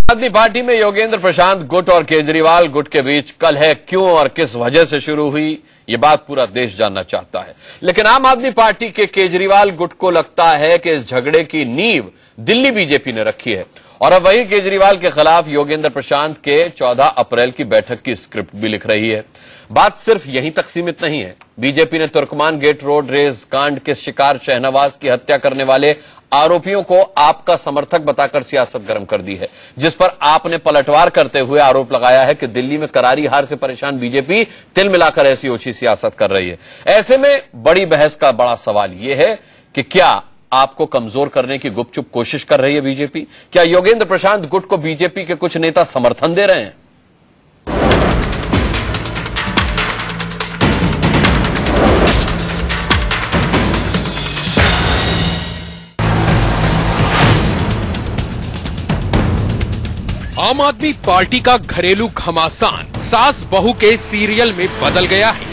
आदमी पार्टी में योगेंद्र प्रशांत गुट और केजरीवाल गुट के बीच कलह क्यों और किस वजह से शुरू हुई, ये बात पूरा देश जानना चाहता है। लेकिन आम आदमी पार्टी के केजरीवाल गुट को लगता है कि इस झगड़े की नींव दिल्ली बीजेपी ने रखी है और अब वही केजरीवाल के खिलाफ योगेंद्र प्रशांत के 14 अप्रैल की बैठक की स्क्रिप्ट भी लिख रही है। बात सिर्फ यहीं तक सीमित नहीं है। बीजेपी ने तुर्कमान गेट रोड रेज कांड के शिकार शहनवाज की हत्या करने वाले आरोपियों को आपका समर्थक बताकर सियासत गर्म कर दी है, जिस पर आपने पलटवार करते हुए आरोप लगाया है कि दिल्ली में करारी हार से परेशान बीजेपी तिल मिलाकर ऐसी ओछी सियासत कर रही है। ऐसे में बड़ी बहस का बड़ा सवाल यह है कि क्या आपको कमजोर करने की गुपचुप कोशिश कर रही है बीजेपी? क्या योगेंद्र प्रशांत गुट को बीजेपी के कुछ नेता समर्थन दे रहे हैं? आम आदमी पार्टी का घरेलू घमासान सास बहू के सीरियल में बदल गया है।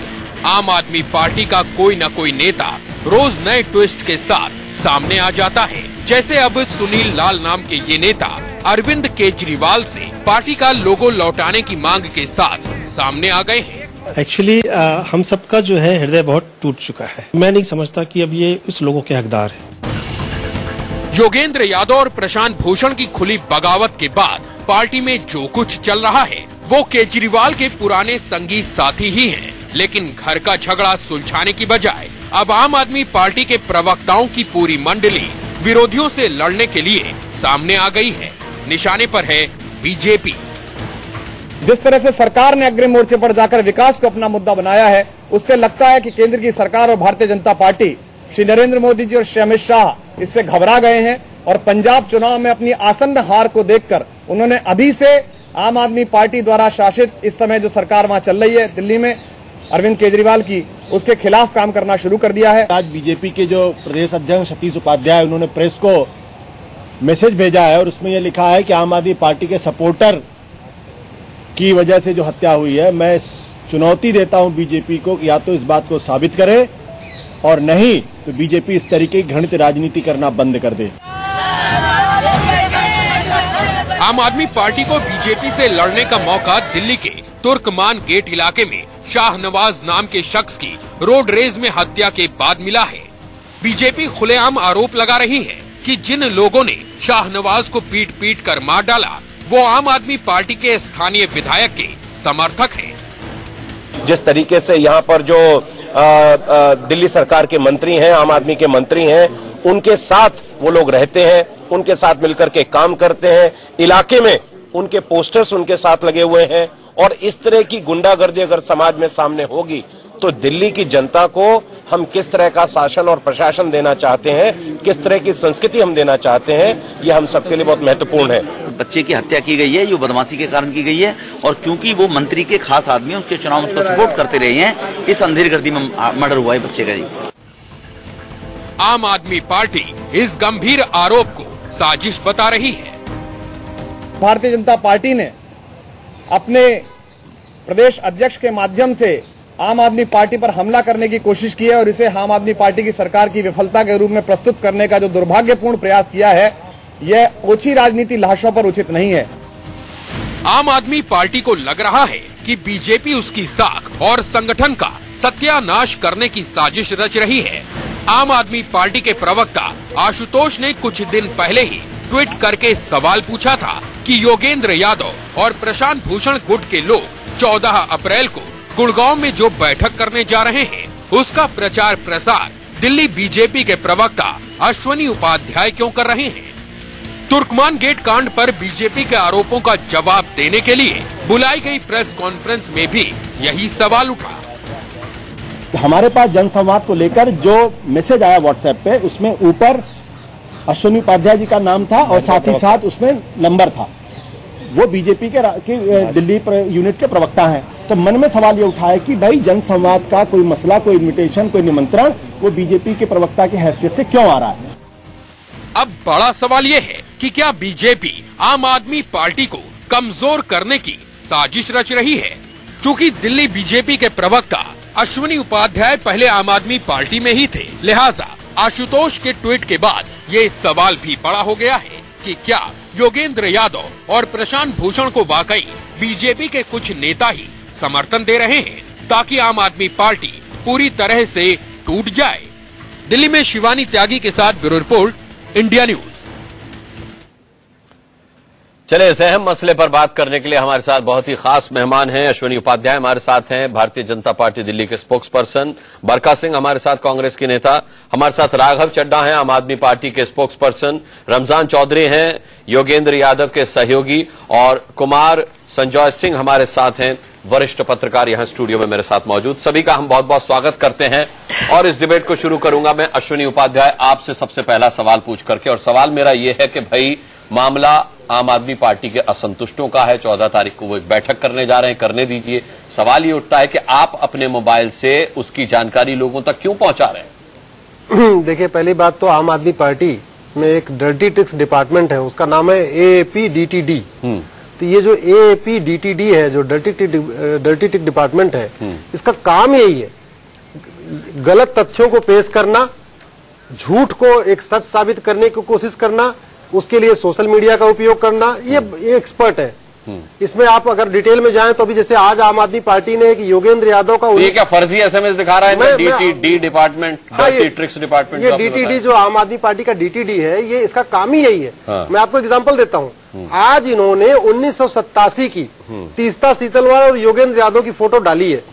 आम आदमी पार्टी का कोई न कोई नेता रोज नए ट्विस्ट के साथ सामने आ जाता है। जैसे अब सुनील लाल नाम के ये नेता अरविंद केजरीवाल से पार्टी का लोगो लौटाने की मांग के साथ सामने आ गए हैं। एक्चुअली हम सबका जो है हृदय बहुत टूट चुका है। मैं नहीं समझता कि अब ये उस लोगों के हकदार है। योगेंद्र यादव और प्रशांत भूषण की खुली बगावत के बाद पार्टी में जो कुछ चल रहा है वो केजरीवाल के पुराने संगी साथी ही हैं। लेकिन घर का झगड़ा सुलझाने की बजाय अब आम आदमी पार्टी के प्रवक्ताओं की पूरी मंडली विरोधियों से लड़ने के लिए सामने आ गई है। निशाने पर है बीजेपी। जिस तरह से सरकार ने अग्रिम मोर्चे पर जाकर विकास को अपना मुद्दा बनाया है, उससे लगता है कि केंद्र की सरकार और भारतीय जनता पार्टी, श्री नरेंद्र मोदी जी और श्री अमित शाह इससे घबरा गए हैं और पंजाब चुनाव में अपनी आसन्न हार को देखकर उन्होंने अभी से आम आदमी पार्टी द्वारा शासित इस समय जो सरकार वहां चल रही है दिल्ली में अरविंद केजरीवाल की, उसके खिलाफ काम करना शुरू कर दिया है। आज बीजेपी के जो प्रदेश अध्यक्ष सतीश उपाध्याय, उन्होंने प्रेस को मैसेज भेजा है और उसमें यह लिखा है कि आम आदमी पार्टी के सपोर्टर की वजह से जो हत्या हुई है, मैं चुनौती देता हूं बीजेपी को कि या तो इस बात को साबित करे और नहीं तो बीजेपी इस तरीके की घृणित राजनीति करना बंद कर दे। आम आदमी पार्टी को बीजेपी से लड़ने का मौका दिल्ली के तुर्कमान गेट इलाके में शाहनवाज नाम के शख्स की रोड रेज में हत्या के बाद मिला है। बीजेपी खुलेआम आरोप लगा रही है कि जिन लोगों ने शाहनवाज को पीट पीट कर मार डाला वो आम आदमी पार्टी के स्थानीय विधायक के समर्थक हैं। जिस तरीके से यहाँ पर जो दिल्ली सरकार के मंत्री हैं, आम आदमी के मंत्री हैं, उनके साथ वो लोग रहते हैं, उनके साथ मिलकर के काम करते हैं, इलाके में उनके पोस्टर्स उनके साथ लगे हुए हैं और इस तरह की गुंडागर्दी अगर समाज में सामने होगी तो दिल्ली की जनता को हम किस तरह का शासन और प्रशासन देना चाहते हैं, किस तरह की संस्कृति हम देना चाहते हैं, ये हम सबके लिए बहुत महत्वपूर्ण है। बच्चे की हत्या की गई है, ये बदमाशी के कारण की गई है और क्योंकि वो मंत्री के खास आदमी हैं, उसके चुनाव में उसको सपोर्ट करते रहे हैं, इस अंधेरगर्दी में मर्डर हुआ है बच्चे का। आम आदमी पार्टी इस गंभीर आरोप को साजिश बता रही है। भारतीय जनता पार्टी ने अपने प्रदेश अध्यक्ष के माध्यम से आम आदमी पार्टी पर हमला करने की कोशिश की है और इसे आम आदमी पार्टी की सरकार की विफलता के रूप में प्रस्तुत करने का जो दुर्भाग्यपूर्ण प्रयास किया है, यह ओछी राजनीति लाशों पर उचित नहीं है। आम आदमी पार्टी को लग रहा है कि बीजेपी उसकी साख और संगठन का सत्यानाश करने की साजिश रच रही है। आम आदमी पार्टी के प्रवक्ता आशुतोष ने कुछ दिन पहले ही ट्वीट करके सवाल पूछा था कि योगेंद्र यादव और प्रशांत भूषण गुट के लोग 14 अप्रैल को गुड़गांव में जो बैठक करने जा रहे हैं उसका प्रचार प्रसार दिल्ली बीजेपी के प्रवक्ता अश्विनी उपाध्याय क्यों कर रहे हैं। तुर्कमान गेट कांड पर बीजेपी के आरोपों का जवाब देने के लिए बुलाई गई प्रेस कॉन्फ्रेंस में भी यही सवाल उठा। हमारे पास जनसंवाद को लेकर जो मैसेज आया व्हाट्सएप पे, उसमें ऊपर अश्विनी उपाध्याय जी का नाम था और साथ ही साथ उसमें नंबर था। वो बीजेपी के दिल्ली यूनिट के प्रवक्ता हैं। तो मन में सवाल ये उठा है कि भाई जनसंवाद का कोई मसला, कोई इन्विटेशन, कोई निमंत्रण वो बीजेपी के प्रवक्ता की हैसियत से क्यों आ रहा है? अब बड़ा सवाल ये है कि क्या बीजेपी आम आदमी पार्टी को कमजोर करने की साजिश रच रही है? क्योंकि दिल्ली बीजेपी के प्रवक्ता अश्विनी उपाध्याय पहले आम आदमी पार्टी में ही थे, लिहाजा आशुतोष के ट्वीट के बाद ये सवाल भी बड़ा हो गया है कि क्या योगेंद्र यादव और प्रशांत भूषण को वाकई बीजेपी के कुछ नेता ही समर्थन दे रहे हैं ताकि आम आदमी पार्टी पूरी तरह से टूट जाए। दिल्ली में शिवानी त्यागी के साथ ब्यूरो रिपोर्ट, इंडिया न्यूज। चले इस अहम मसले पर बात करने के लिए हमारे साथ बहुत ही खास मेहमान हैं। अश्विनी उपाध्याय हमारे साथ हैं, भारतीय जनता पार्टी दिल्ली के स्पोक्स पर्सन। बरका सिंह हमारे साथ, कांग्रेस के नेता। हमारे साथ राघव चड्ढा हैं, आम आदमी पार्टी के स्पोक्स पर्सन। रमजान चौधरी हैं, योगेंद्र यादव के सहयोगी। और कुमार संजय सिंह हमारे साथ हैं, वरिष्ठ पत्रकार, यहां स्टूडियो में मेरे साथ मौजूद। सभी का हम बहुत बहुत स्वागत करते हैं और इस डिबेट को शुरू करूंगा मैं अश्विनी उपाध्याय आपसे सबसे पहला सवाल पूछ करके। और सवाल मेरा यह है कि भाई, मामला आम आदमी पार्टी के असंतुष्टों का है। 14 तारीख को वो एक बैठक करने जा रहे हैं, करने दीजिए। सवाल ये उठता है कि आप अपने मोबाइल से उसकी जानकारी लोगों तक क्यों पहुंचा रहे हैं? देखिए, पहली बात तो आम आदमी पार्टी में एक डर्टी ट्रिक्स डिपार्टमेंट है, उसका नाम है AAPDTD। तो ये जो AAPDTD है, जो डर्टी ट्रिक डिपार्टमेंट है, इसका काम यही है, गलत तथ्यों को पेश करना, झूठ को एक सच साबित करने की कोशिश करना, उसके लिए सोशल मीडिया का उपयोग करना। ये एक्सपर्ट है इसमें। आप अगर डिटेल में जाएं तो अभी जैसे आज आम आदमी पार्टी ने एक योगेंद्र यादव का, ये क्या फर्जी SMS दिखा रहा है? DTD department, dirty tricks department. ये DTD जो आम आदमी पार्टी का DTD है, ये इसका काम ही यही है। मैं आपको एग्जांपल देता हूं। आज इन्होंने 1987 की तीस्ता सीतलवाड़ और योगेंद्र यादव की फोटो डाली है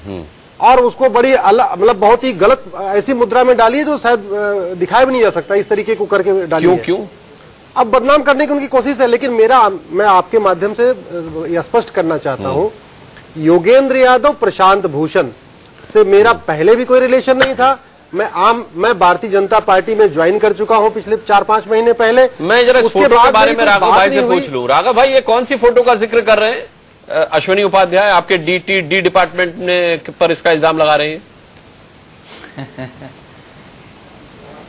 और उसको बड़ी मतलब बहुत ही गलत ऐसी मुद्रा में डाली है जो शायद दिखाया भी नहीं जा सकता, इस तरीके को करके डाली। क्यों? अब बदनाम करने की उनकी कोशिश है। लेकिन मैं आपके माध्यम से यह स्पष्ट करना चाहता हूं, योगेंद्र यादव, प्रशांत भूषण से मेरा पहले भी कोई रिलेशन नहीं था। मैं भारतीय जनता पार्टी में ज्वाइन कर चुका हूं पिछले 4-5 महीने पहले। मैं जरा उसके बारे में राघव भाई से पूछ लूं। राघव भाई, ये कौन सी फोटो का जिक्र कर रहे हैं? अश्विनी उपाध्याय आपके DTD डिपार्टमेंट ने पर इसका इल्जाम लगा रहे हैं।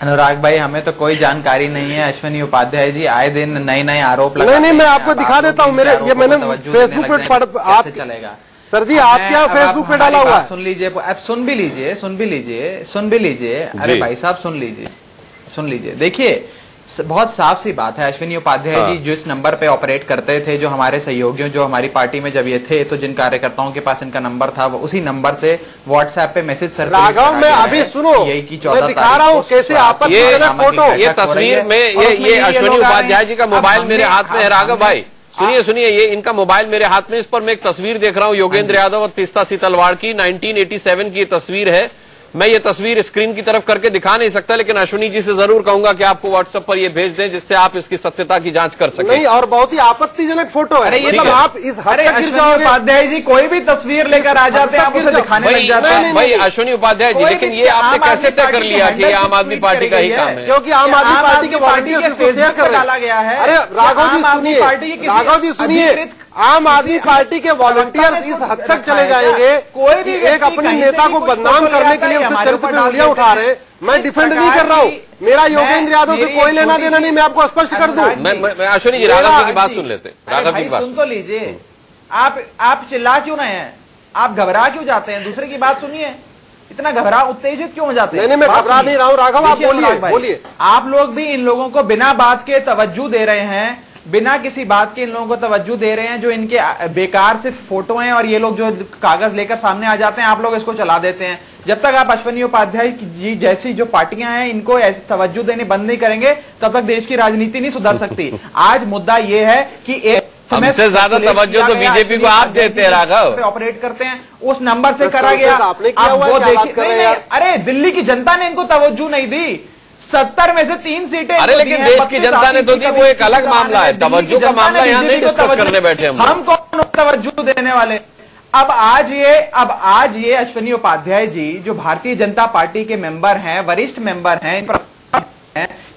अनुराग भाई, हमें तो कोई जानकारी नहीं है। अश्विनी उपाध्याय जी आए दिन नए आरोप लगाते हैं। नहीं, मैं आपको दिखा देता हूं। मैंने फेसबुक पे आप चलेगा सर जी, आप क्या फेसबुक पे डाला हुआ है? सुन लीजिए, आप सुन भी लीजिए। अरे भाई साहब, सुन लीजिए। देखिए, बहुत साफ सी बात है। अश्विनी उपाध्याय जी जिस नंबर पे ऑपरेट करते थे, जो हमारे सहयोगियों, जो हमारी पार्टी में जब ये थे, तो जिन कार्यकर्ताओं के पास इनका नंबर था, वो उसी नंबर से व्हाट्सएप पे मैसेज राघव, मैं अभी सुनो, यही की 14 दिखा रहा हूँ कैसे आपत्तिजनक फोटो। ये तस्वीर में ये अश्विनी उपाध्याय जी का मोबाइल मेरे हाथ में है। राघव भाई सुनिए, ये इनका मोबाइल मेरे हाथ में, इस पर मैं एक तस्वीर देख रहा हूँ योगेंद्र यादव और तीस्ता सीतलवाड़ की। 1987 की तस्वीर है। मैं ये तस्वीर स्क्रीन की तरफ करके दिखा नहीं सकता, लेकिन अश्विनी जी से जरूर कहूंगा कि आपको व्हाट्सएप पर ये भेज दें, जिससे आप इसकी सत्यता की जांच कर सकें। नहीं, और बहुत ही आपत्तिजनक फोटो है। अरे ये तो आप इस अश्विनी उपाध्याय जी कोई भी तस्वीर लेकर आ जाते हैं, आप उसे दिखाने लग जाते हैं। भाई अश्विनी उपाध्याय जी, लेकिन ये आपने कैसे तय कर लिया कि ये आम आदमी पार्टी का ही काम है? क्योंकि आम आदमी पार्टी के फेसबुक पर डाला गया है। अरे राघव जी सुनिए, आम आदमी पार्टी के वॉलंटियर इस हद तक चले जाएंगे, कोई भी एक अपने नेता को बदनाम करने के लिए उसके चरित्र पे उंगलियां उठा रहे हैं। मैं डिफेंड नहीं कर रहा हूं, मेरा योगेंद्र यादव से कोई लेना देना नहीं। मैं आपको स्पष्ट कर दूं। मैं अश्विनी जी, राघव जी की बात सुन लेते हैं। राघव जी सुन तो लीजिए। आप चिल्ला क्यों रहे हैं? आप घबरा क्यों जाते हैं? दूसरे की बात सुनिए। इतना उत्तेजित क्यों हो जाते हैं? नहीं, मैं घबरा नहीं रहा हूं राघव, आप बोलिए। आप लोग भी इन लोगों को बिना बात के तवज्जो दे रहे हैं, बिना किसी बात के इन लोगों को तवज्जो दे रहे हैं, जो इनके बेकार सिर्फ फोटो हैं, और ये लोग जो कागज लेकर सामने आ जाते हैं, आप लोग इसको चला देते हैं। जब तक आप अश्विनी उपाध्याय जी जैसी जो पार्टियां हैं, इनको ऐसे तवज्जो देने बंद नहीं करेंगे, तब तक देश की राजनीति नहीं सुधर सकती। आज मुद्दा ये है कि हमसे ज्यादा तवज्जो तो बीजेपी को आप देते हैं राघव। ऑपरेट करते हैं, उस नंबर से करा गया। आप वो देखिए। अरे दिल्ली की जनता ने इनको तवज्जो नहीं दी। 70 में से 3 सीटें। अरे लेकिन देश की जनता ने तो दी, वो एक अलग मामला है। तवज्जो का मामला यहाँ नहीं डिस्कस करने बैठे हम कौन तवज्जो देने वाले? अब आज ये अश्विनी उपाध्याय जी, जो भारतीय जनता पार्टी के मेंबर हैं, वरिष्ठ मेंबर हैं,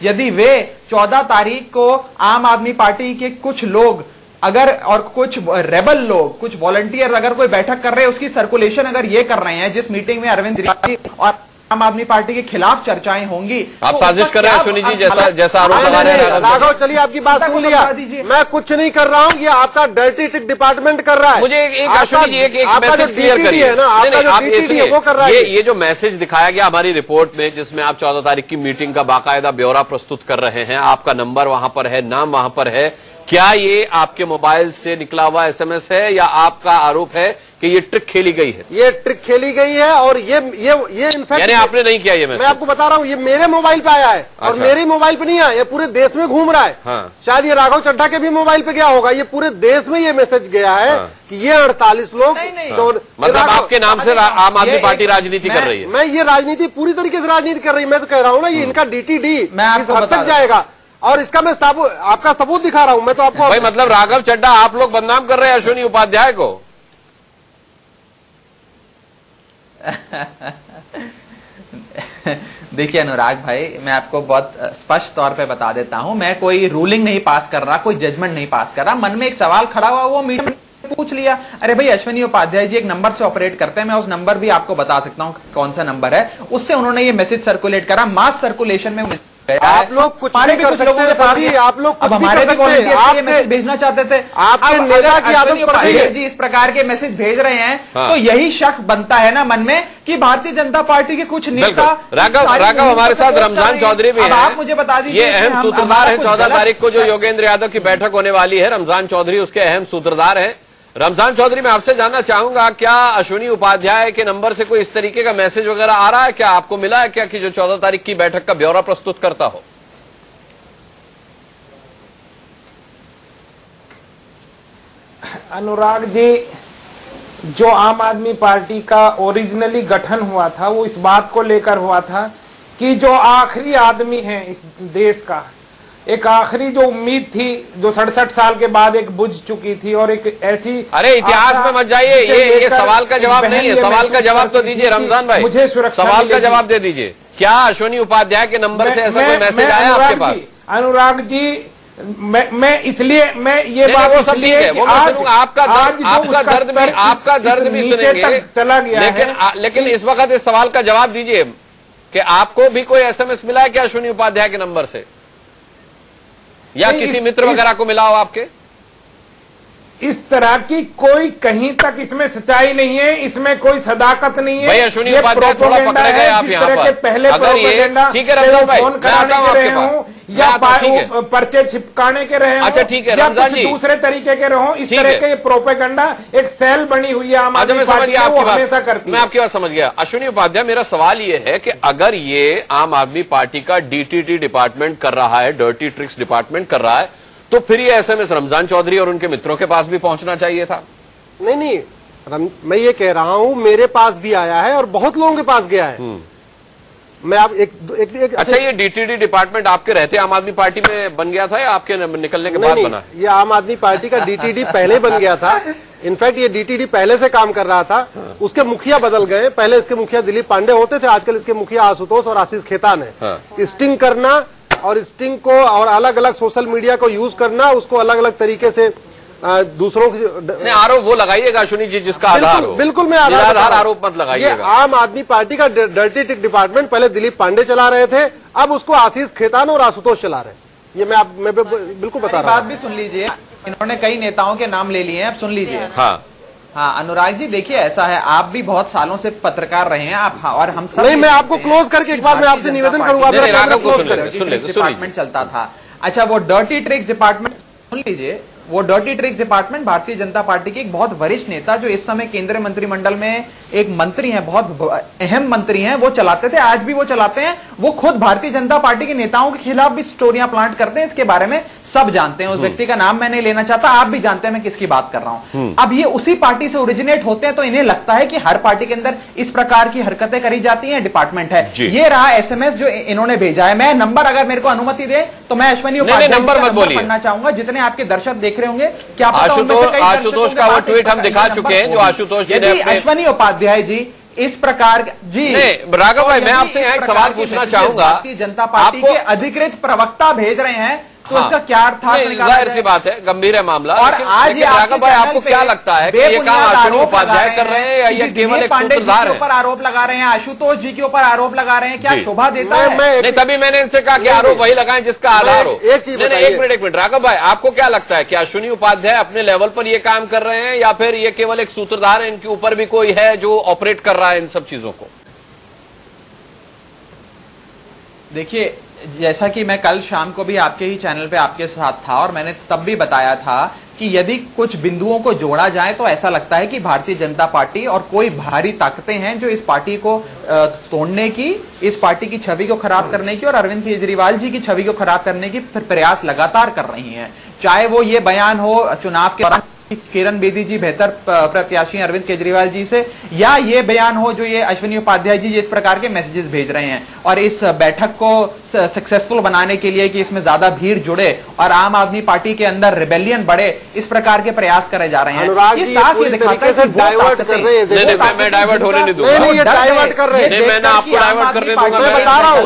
यदि वे 14 तारीख को आम आदमी पार्टी के कुछ लोग अगर, और कुछ रेबल लोग, कुछ वॉलंटियर अगर कोई बैठक कर रहे हैं, उसकी सर्कुलेशन अगर ये कर रहे हैं, जिस मीटिंग में अरविंद केजरीवाल और आम आदमी पार्टी के खिलाफ चर्चाएं होंगी, आप तो साजिश कर रहे हैं अश्विनी जी, जैसा आरोप लगा रहे हैं राघव। चलिए, आपकी बात सुन लिया, मैं कुछ नहीं कर रहा हूं, ये आपका डर्टी ट्रिक डिपार्टमेंट कर रहा है। मुझे एक अश्विनी जी एक मैसेज क्लियर करिए ना, आप वो कर रहा है। ये जो मैसेज दिखाया गया हमारी रिपोर्ट में, जिसमें आप 14 तारीख की मीटिंग का बाकायदा ब्यौरा प्रस्तुत कर रहे हैं, आपका नंबर वहां पर है, नाम वहां पर है, क्या ये आपके मोबाइल से निकला हुआ एसएमएस है या आपका आरोप है कि ये ट्रिक खेली गई है? ये ट्रिक खेली गई है और ये इनफैक्ट यानी आपने नहीं किया ये मैसेज? मैं आपको बता रहा हूँ, ये मेरे मोबाइल पे आया है और मेरे मोबाइल पे नहीं आया, ये पूरे देश में घूम रहा है। हाँ। शायद ये राघव चड्ढा के भी मोबाइल पे गया होगा। ये पूरे देश में ये मैसेज गया है कि ये 48 लोग मतलब आपके नाम से आम आदमी पार्टी राजनीति कर रही है। मैं ये राजनीति पूरी तरीके से राजनीति कर रही है। मैं तो कह रहा हूँ ना, ये इनका डीटीडी इस हद तक जाएगा और इसका मैं आपका सबूत दिखा रहा हूं। मैं तो आपको भाई मतलब राघव चड्ढा आप लोग बदनाम कर रहे हैं अश्विनी उपाध्याय को। देखिए अनुराग भाई, मैं आपको बहुत स्पष्ट तौर पे बता देता हूं, मैं कोई रूलिंग नहीं पास कर रहा, कोई जजमेंट नहीं पास कर रहा। मन में एक सवाल खड़ा हुआ, वो मीडिया में पूछ लिया, अरे भाई अश्विनी उपाध्याय जी एक नंबर से ऑपरेट करते हैं, मैं उस नंबर भी आपको बता सकता हूं कौन सा नंबर है। उससे उन्होंने ये मैसेज सर्कुलेट करा, मास सर्कुलेशन में आप लोग कुछ भी कर सकते हैं। आप लोग अब हमारे भी वॉलंटियर्स मैसेज भेजना चाहते थे। आपके नेता की आदत पड़ गई है जी इस प्रकार के मैसेज भेज रहे हैं, तो यही शक बनता है ना मन में कि भारतीय जनता पार्टी के कुछ नेता। राघव हमारे साथ रमजान चौधरी भी हैं। आप मुझे बता दीजिए, ये अहम सूत्रधार है। 14 तारीख को जो योगेंद्र यादव की बैठक होने वाली है, रमजान चौधरी उसके अहम सूत्रधार हैं। रमजान चौधरी, मैं आपसे जानना चाहूंगा, क्या अश्विनी उपाध्याय के नंबर से कोई इस तरीके का मैसेज वगैरह आ रहा है? क्या आपको मिला है क्या कि जो 14 तारीख की बैठक का ब्यौरा प्रस्तुत करता हो? अनुराग जी, जो आम आदमी पार्टी का ओरिजिनली गठन हुआ था वो इस बात को लेकर हुआ था कि जो आखिरी आदमी है इस देश का, एक आखिरी जो उम्मीद थी जो 67 साल के बाद एक बुझ चुकी थी, और एक ऐसी। अरे इतिहास में मत जाइए, ये सवाल का जवाब नहीं है। सवाल का जवाब तो दीजिए रमजान भाई, मुझे सुरक्षा सवाल का जवाब दे दीजिए। क्या अश्विनी उपाध्याय के नंबर से ऐसा कोई मैसेज आया आपके पास? अनुराग जी, मैं इसलिए मैं ये बात इसलिए कि आपका दर्द भी सुनेंगे, चला गया लेकिन इस वक्त इस सवाल का जवाब दीजिए कि आपको भी कोई एसएमएस मिला है क्या अश्विनी उपाध्याय के नंबर से, या किसी मित्र वगैरह को मिला हो आपके? इस तरह की कोई कहीं तक इसमें सच्चाई नहीं है, इसमें कोई सदाकत नहीं है। भाई अश्विनी उपाध्याय थोड़ा पकड़े गए आप यहाँ पर। पहले अगर ये ठीक है रमजान भाई, फोन कराने के रहे हों या पर्चे छिपकाने के रहे हों, अच्छा ठीक है रमजान जी, दूसरे तरीके के रहो, इस तरह के प्रोपेगेंडा एक सेल बनी हुई है आम आदमी पार्टी की, वो हमेशा करती है। मैं आपकी बात समझ गया अश्विनी उपाध्याय। मेरा सवाल ये है कि अगर ये आम आदमी पार्टी का डीटीटी डिपार्टमेंट कर रहा है, डर्टी ट्रिक्स डिपार्टमेंट कर रहा है, तो फिर ये एसएमएस रमजान चौधरी और उनके मित्रों के पास भी पहुंचना चाहिए था। नहीं, मैं ये कह रहा हूं मेरे पास भी आया है और बहुत लोगों के पास गया है। मैं आप एक अच्छा, ये डीटीडी डिपार्टमेंट आपके रहते आम आदमी पार्टी में बन गया था या आपके निकलने के बाद बना? ये आम आदमी पार्टी का डीटीडी पहले बन गया था। इनफैक्ट ये डीटीडी पहले से काम कर रहा था, उसके मुखिया बदल गए। पहले इसके मुखिया दिलीप पांडे होते थे, आजकल इसके मुखिया आशुतोष और आशीष खेतान है। स्टिंग करना और स्टिंग को और अलग अलग सोशल मीडिया को यूज करना, उसको अलग अलग तरीके से दूसरों की आरोप वो लगाइएगा अश्विनी जी जिसका आधार हो। बिल्कुल मैं आधार आरोप मत लगाइएगा। ये आम आदमी पार्टी का डर्टी टिक डिपार्टमेंट पहले दिलीप पांडे चला रहे थे, अब उसको आशीष खेतान और आशुतोष चला रहे हैं। ये मैं बिल्कुल बता रहा हूं। बात भी सुन लीजिए, इन्होंने कई नेताओं के नाम ले लिए हैं, अब सुन लीजिए। हाँ अनुराग जी देखिए, ऐसा है, आप भी बहुत सालों से पत्रकार रहे हैं आप, और हम सब नहीं, मैं आपको क्लोज करके एक बार मैं आपसे निवेदन करूंगा, डिपार्टमेंट चलता था। अच्छा, वो डर्टी ट्रिक्स डिपार्टमेंट सुन लीजिए, वो dirty tricks department Bharatiya Janata party के एक बहुत वरिष्ठ नेता जो इस समय केंद्रीय मंत्रिमंडल में एक मंत्री हैं, बहुत अहम मंत्री हैं, वो चलाते थे, आज भी वो चलाते हैं। वो खुद भारतीय जनता पार्टी के नेताओं के खिलाफ भी स्टोरियां प्लांट करते हैं, इसके बारे में सब जानते हैं। उस व्यक्ति का नाम मैं नहीं लेना चाहता, आप भी जानते हैं मैं किसकी बात कर रहा हूं। अब ये उसी पार्टी से ओरिजिनेट होते हैं, तो इन्हें लगता है कि हर पार्टी के अंदर इस प्रकार की हरकतें करी जाती हैं, डिपार्टमेंट है। ये रहा एसएमएस जो इन्होंने भेजा है। मैं नंबर अगर मेरे को अनुमति दे तो मैं अश्विनी उपाध्याय नंबर पढ़ना चाहूंगा, जितने आपके दर्शक देख रहे होंगे। क्या आशुतोष का वो ट्वीट हम दिखा चुके हैं जो आशुतोष जी ने। अश्विनी उपाध्याय जी इस प्रकार जी राघव भाई, मैं आपसे यहाँ एक सवाल पूछना चाहूंगा। भारतीय जनता पार्टी के अधिकृत प्रवक्ता भेज रहे हैं, तो इसका क्या अर्थ था? जाहिर सी बात है, गंभीर है मामला। और आज राघव भाई, आपको क्या लगता है कि ये काम अश्विनी उपाध्याय कर रहे हैं या ये केवल एक सूत्रधार है? ऊपर आरोप लगा रहे हैं, आशुतोष जी के ऊपर आरोप लगा रहे हैं, क्या शोभा देता है? नहीं, तभी मैंने इनसे कहा कि आरोप वही लगाएं जिसका आधार हो। एक मिनट राघव भाई, आपको क्या लगता है कि अश्विनी उपाध्याय अपने लेवल पर ये काम कर रहे हैं या फिर ये केवल एक सूत्रधार है, इनके ऊपर भी कोई है जो ऑपरेट कर रहा है इन सब चीजों को? देखिए, जैसा कि मैं कल शाम को भी आपके ही चैनल पे आपके साथ था और मैंने तब भी बताया था कि यदि कुछ बिंदुओं को जोड़ा जाए तो ऐसा लगता है कि भारतीय जनता पार्टी और कोई बाहरी ताकतें हैं जो इस पार्टी को तोड़ने की, इस पार्टी की छवि को खराब करने की और अरविंद केजरीवाल जी की छवि को खराब करने की प्रयास लगातार कर रही हैं। चाहे वो ये बयान हो चुनाव के दौरान किरण बेदी जी बेहतर प्रत्याशी अरविंद केजरीवाल जी से, या ये बयान हो जो ये अश्विनी उपाध्याय जी इस प्रकार के मैसेजेस भेज रहे हैं और इस बैठक को सक्सेसफुल बनाने के लिए कि इसमें ज्यादा भीड़ जुड़े और आम आदमी पार्टी के अंदर रिबेलियन बढ़े, इस प्रकार के प्रयास करे जा रहे हैं। ये साफ ये दिखाता है कि डाइवर्ट कर रहे हैं। मैं डाइवर्ट होने नहीं दूंगा। नहीं, ये डाइवर्ट कर रहे हैं। मैं आपको डाइवर्ट करने दूंगा। मैं बता रहा हूँ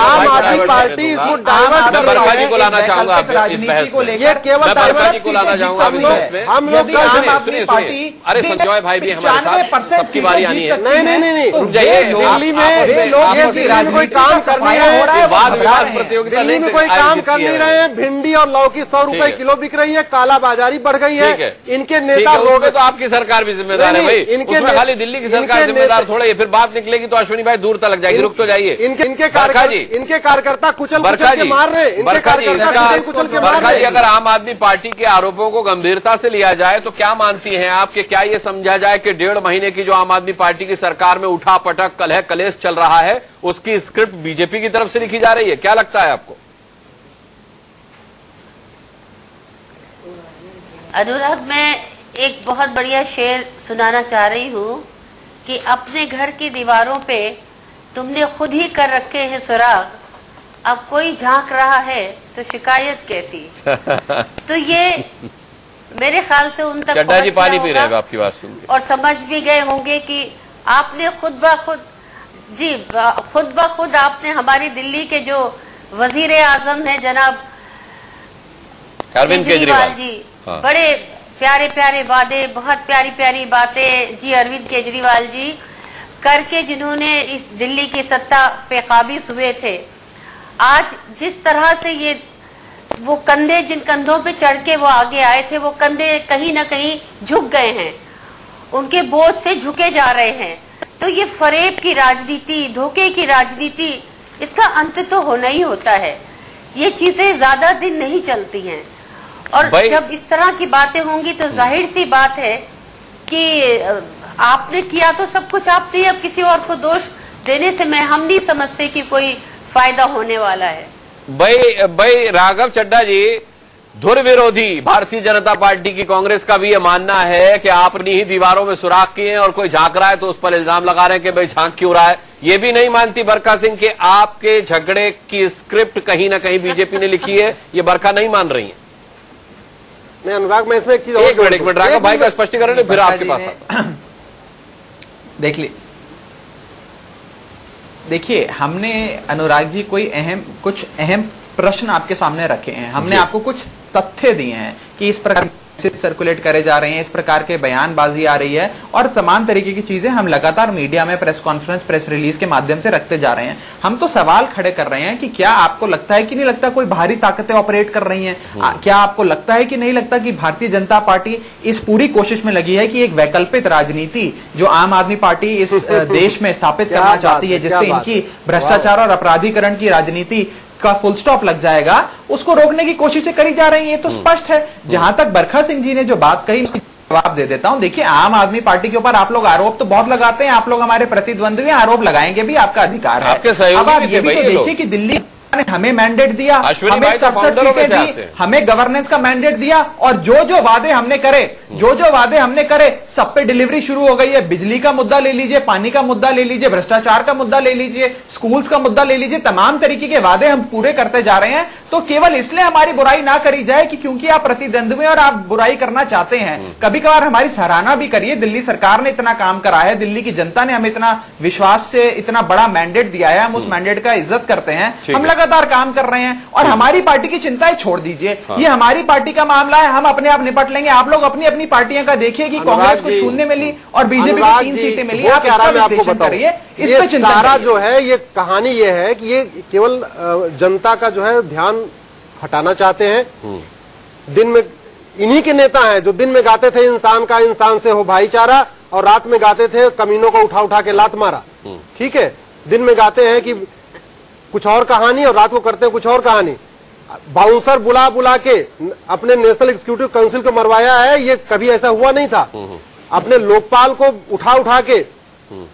आम आदमी पार्टी इसको डाइवर्ट कर रही है। को लाना चाहूंगा राजनीति को लेकर, ये केवल डाइवर्ट को लाना चाहूंगा। हम लोग पार्टी, अरे संजय भाई भी हमारे साथ, सबकी बारी आनी है। नहीं, रुक जाइए। दिल्ली में कोई काम कर नहीं रहे हैं, वाद विवाद प्रतियोगिता दिल्ली में कोई काम कर नहीं रहे हैं। भिंडी और लौकी 100 रुपए किलो बिक रही है, कालाबाजारी बढ़ गई है। इनके नेता रोड पे तो आपकी सरकार भी जिम्मेदार है भाई, उसमें खाली दिल्ली की सरकार जिम्मेदार थोड़ा है। फिर बात निकलेगी तो अश्विनी भाई दूर तक लग जाएगी। रुक तो जाइए। इनके कार्यकर्ता कुचल के मार रहे हैं। बरखा जी, अगर आम आदमी पार्टी के आरोपों को गंभीरता से लिया जाए तो क्या मानती हैं आप कि क्या ये समझा जाए कि 1.5 महीने की जो आम आदमी पार्टी की सरकार में उठा पटक कलह कलेश चल रहा है उसकी स्क्रिप्ट बीजेपी की तरफ से लिखी जा रही है? क्या लगता है आपको? अनुराग, मैं एक बहुत बढ़िया शेर सुनाना चाह रही हूं कि अपने घर की दीवारों पे तुमने खुद ही कर रखे हैं सुराग, अब कोई झांक रहा है तो शिकायत कैसी। तो ये मेरे ख्याल से उन तक चड्डा जी पानी पी रहे हैं आपकी बात सुन के और समझ भी गए होंगे कि आपने खुद ब खुद आपने हमारी दिल्ली के जो वजीर आजम हैं जनाब अरविंद केजरीवाल जी, बड़े प्यारे प्यारे वादे, बहुत प्यारी प्यारी बातें जी अरविंद केजरीवाल जी करके जिन्होंने इस दिल्ली की सत्ता पे काबिज हुए थे, आज जिस तरह से ये वो कंधे जिन कंधों पे चढ़ के वो आगे आए थे, वो कंधे कहीं ना कहीं झुक गए हैं, उनके बोझ से झुके जा रहे हैं। तो ये फरेब की राजनीति, धोखे की राजनीति, इसका अंत तो होना ही होता है। ये चीजें ज्यादा दिन नहीं चलती हैं और जब इस तरह की बातें होंगी तो जाहिर सी बात है कि आपने किया तो सब कुछ आपने, अब किसी और को दोष देने से हम नहीं समझते कि कोई फायदा होने वाला है। भाई राघव चड्डा जी, धुर विरोधी भारतीय जनता पार्टी की कांग्रेस का भी यह मानना है कि आपने ही दीवारों में सुराख किए हैं और कोई झांक रहा है तो उस पर इल्जाम लगा रहे हैं कि भाई झांक क्यों रहा है। ये भी नहीं मानती बरखा सिंह कि आपके झगड़े की स्क्रिप्ट कहीं ना कहीं बीजेपी ने लिखी है, ये बरखा नहीं मान रही है। मैं अनुराग, मैं इसमें एक चीज एक मिनट राघव भाई का स्पष्टीकरण फिर आपके पास आता। देखिए, हमने अनुराग जी कुछ अहम प्रश्न आपके सामने रखे हैं। हमने आपको कुछ तथ्य दिए हैं कि इस प्रकार सर्कुलेट करे जा रहे हैं, इस प्रकार के बयानबाजी आ रही है और तमाम तरीके की चीजें हम लगातार मीडिया में प्रेस कॉन्फ्रेंस, प्रेस रिलीज के माध्यम से रखते जा रहे हैं। हम तो सवाल खड़े कर रहे हैं कि क्या आपको लगता है कि नहीं लगता कोई बाहरी ताकतें ऑपरेट कर रही हैं? क्या आपको लगता है कि नहीं लगता कि भारतीय जनता पार्टी इस पूरी कोशिश में लगी है कि एक वैकल्पिक राजनीति जो आम आदमी पार्टी इस देश में स्थापित करना चाहती है, जिससे इनकी भ्रष्टाचार और अपराधीकरण की राजनीति का फुल स्टॉप लग जाएगा, उसको रोकने की कोशिशें करी जा रही हैं? ये तो स्पष्ट है। जहां तक बरखा सिंह जी ने जो बात कही उसका जवाब दे देता हूं। देखिए, आम आदमी पार्टी के ऊपर आप लोग आरोप तो बहुत लगाते हैं, आप लोग हमारे प्रतिद्वंद्वी हैं, आरोप लगाएंगे भी, आपका अधिकार है। अब आप ये भी तो देखिए कि दिल्ली ने हमें मैंडेट दिया, हमें 67 सीटें दी, हमें गवर्नेंस का मैंडेट दिया और जो वादे हमने करे सब पे डिलीवरी शुरू हो गई है। बिजली का मुद्दा ले लीजिए, पानी का मुद्दा ले लीजिए, भ्रष्टाचार का मुद्दा ले लीजिए, स्कूल्स का मुद्दा ले लीजिए, तमाम तरीके के वादे हम पूरे करते जा रहे हैं। तो केवल इसलिए हमारी बुराई ना करी जाए कि क्योंकि आप प्रतिद्वंद्वी और आप बुराई करना चाहते हैं। कभी कभार हमारी सराहना भी करिए। दिल्ली सरकार ने इतना काम करा है, दिल्ली की जनता ने हमें इतना विश्वास से इतना बड़ा मैंडेट दिया है, हम उस मैंडेट का इज्जत करते हैं, हम लगातार काम कर रहे हैं और हमारी पार्टी की चिंताएं छोड़ दीजिए। ये हमारी पार्टी का मामला है, हम अपने आप निपट लेंगे। आप लोग अपनी अपनी पार्टियां का देखिए कि कांग्रेस को 0 मिली और बीजेपी को 3 सीटें मिली। आप आपको बताइए, ये सारा जो है, ये कहानी ये है कि ये केवल जनता का जो है ध्यान हटाना चाहते हैं। दिन में इन्हीं के नेता हैं जो दिन में गाते थे इंसान का इंसान से हो भाईचारा और रात में गाते थे कमीनों को उठा उठा के लात मारा। ठीक है, दिन में गाते हैं कि कुछ और कहानी और रात को करते हैं कुछ और कहानी। बाउंसर बुला बुला के अपने नेशनल एग्जीक्यूटिव काउंसिल को मरवाया है, ये कभी ऐसा हुआ नहीं था। अपने लोकपाल को उठा उठा के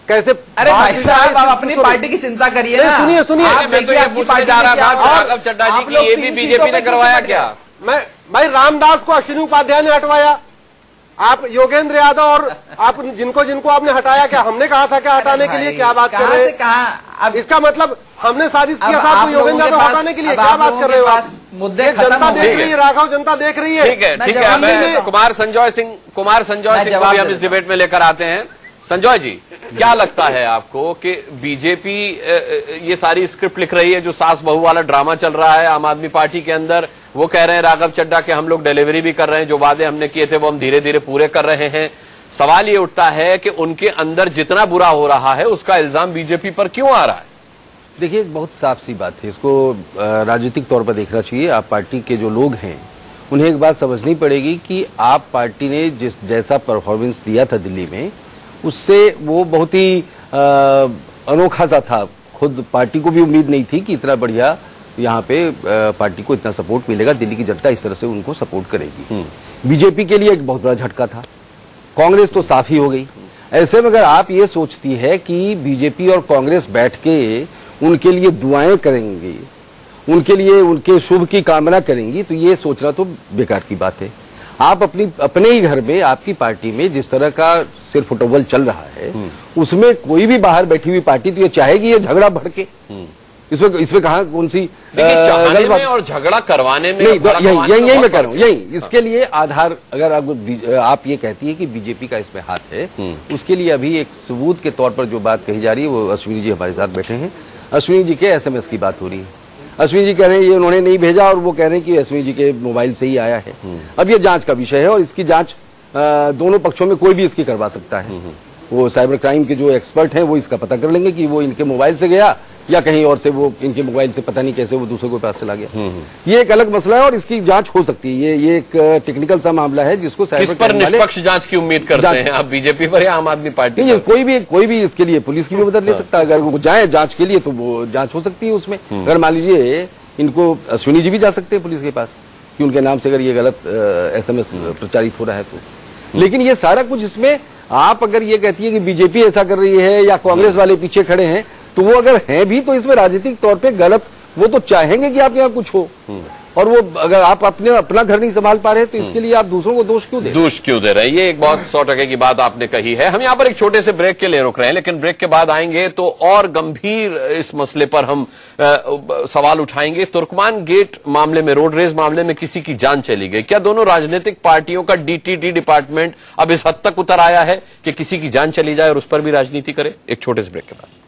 कैसे, अरे भाई साहब आप अपनी पार्टी की चिंता करिए ना। सुनिए सुनिए, मैं तो ये पूछने जा रहा था राघव चड्ढा जी की ये भी बीजेपी ने करवाया क्या? मैं भाई रामदास को अश्विनी उपाध्याय ने हटवाया, आप योगेंद्र यादव और आप जिनको जिनको आपने हटाया, क्या हमने कहा था क्या हटाने के लिए? क्या बात कर रहे हैं? इसका मतलब हमने साजिश किया था आपको योगेंद्र यादव हटाने के लिए? क्या बात कर रहे हो आप? मुद्दे जनता देख रही है, राघव जनता देख रही है। ठीक है ठीक है, मैं कुमार संजय सिंह को भी हम इस डिबेट में लेकर आते हैं। संजय जी, क्या लगता है आपको कि बीजेपी ये सारी स्क्रिप्ट लिख रही है, जो सास बहू वाला ड्रामा चल रहा है आम आदमी पार्टी के अंदर? वो कह रहे हैं राघव चड्ढा कि हम लोग डिलीवरी भी कर रहे हैं, जो वादे हमने किए थे वो हम धीरे धीरे पूरे कर रहे हैं। सवाल ये उठता है कि उनके अंदर जितना बुरा हो रहा है उसका इल्जाम बीजेपी पर क्यों आ रहा है? देखिए, एक बहुत साफ सी बात है, इसको राजनीतिक तौर पर देखना चाहिए। आप पार्टी के जो लोग हैं उन्हें एक बात समझनी पड़ेगी कि आप पार्टी ने जैसा परफॉर्मेंस दिया था दिल्ली में, उससे वो बहुत ही अनोखा सा था। खुद पार्टी को भी उम्मीद नहीं थी कि इतना बढ़िया यहाँ पे पार्टी को इतना सपोर्ट मिलेगा, दिल्ली की जनता इस तरह से उनको सपोर्ट करेगी। बीजेपी के लिए एक बहुत बड़ा झटका था। कांग्रेस तो साफ ही हो गई। ऐसे में अगर आप ये सोचती है कि बीजेपी और कांग्रेस बैठ के उनके लिए दुआएं करेंगे, उनके लिए उनके शुभ की कामना करेंगी, तो ये सोचना तो बेकार की बात है। आप अपने ही घर में, आपकी पार्टी में जिस तरह का सिर फुटबॉल चल रहा है, उसमें कोई भी बाहर बैठी हुई पार्टी तो ये चाहेगी ये झगड़ा भड़के। इसमें कहा कौन सी चाहने में और झगड़ा करवाने में? यही मैं कह रहा हूं, यही इसके लिए आधार, अगर आप ये कहती है कि बीजेपी का इसमें हाथ है, उसके लिए अभी एक सबूत के तौर पर जो बात कही जा रही है, वो अश्विनी जी हमारे साथ बैठे हैं। अश्विनी जी के एसएमएस की बात हो रही है। अश्विनी जी कह रहे हैं ये उन्होंने नहीं भेजा, और वो कह रहे हैं कि अश्विनी जी के मोबाइल से ही आया है। अब ये जांच का विषय है, और इसकी जांच दोनों पक्षों में कोई भी इसकी करवा सकता है। वो साइबर क्राइम के जो एक्सपर्ट हैं वो इसका पता कर लेंगे कि वो इनके मोबाइल से गया या कहीं और से, वो इनके मोबाइल से पता नहीं कैसे वो दूसरे के पास चला गया। ये एक अलग मसला है और इसकी जांच हो सकती है। ये एक टेक्निकल सा मामला है जिसको किस पर निष्पक्ष जांच की उम्मीद करते हैं आप, बीजेपी पर या आम आदमी पार्टी पर? कोई भी इसके लिए पुलिस की भी मदद ले सकता है। अगर वो जाए जांच के लिए तो वो जांच हो सकती है उसमें। अगर मान लीजिए इनको अश्विनी जी भी जा सकते हैं पुलिस के पास कि उनके नाम से अगर ये गलत एसएमएस प्रचारित हो रहा है तो। लेकिन ये सारा कुछ इसमें, आप अगर ये कहती है कि बीजेपी ऐसा कर रही है या कांग्रेस वाले पीछे खड़े हैं, तो वो अगर हैं भी तो इसमें राजनीतिक तौर पे गलत, वो तो चाहेंगे कि आप यहाँ कुछ हो। और वो अगर आप अपना घर नहीं संभाल पा रहे तो इसके लिए आप दूसरों को दोष क्यों दे रहे हैं? ये एक बहुत 100% की बात आपने कही है। हम यहाँ पर एक छोटे से ब्रेक के लिए रुक रहे हैं, लेकिन ब्रेक के बाद आएंगे तो और गंभीर इस मसले पर हम सवाल उठाएंगे। तुर्कमान गेट मामले में, रोड रेज मामले में किसी की जान चली गई। क्या दोनों राजनीतिक पार्टियों का डीटीडी डिपार्टमेंट अब इस हद तक उतर आया है कि किसी की जान चली जाए और उस पर भी राजनीति करे? एक छोटे से ब्रेक के बाद।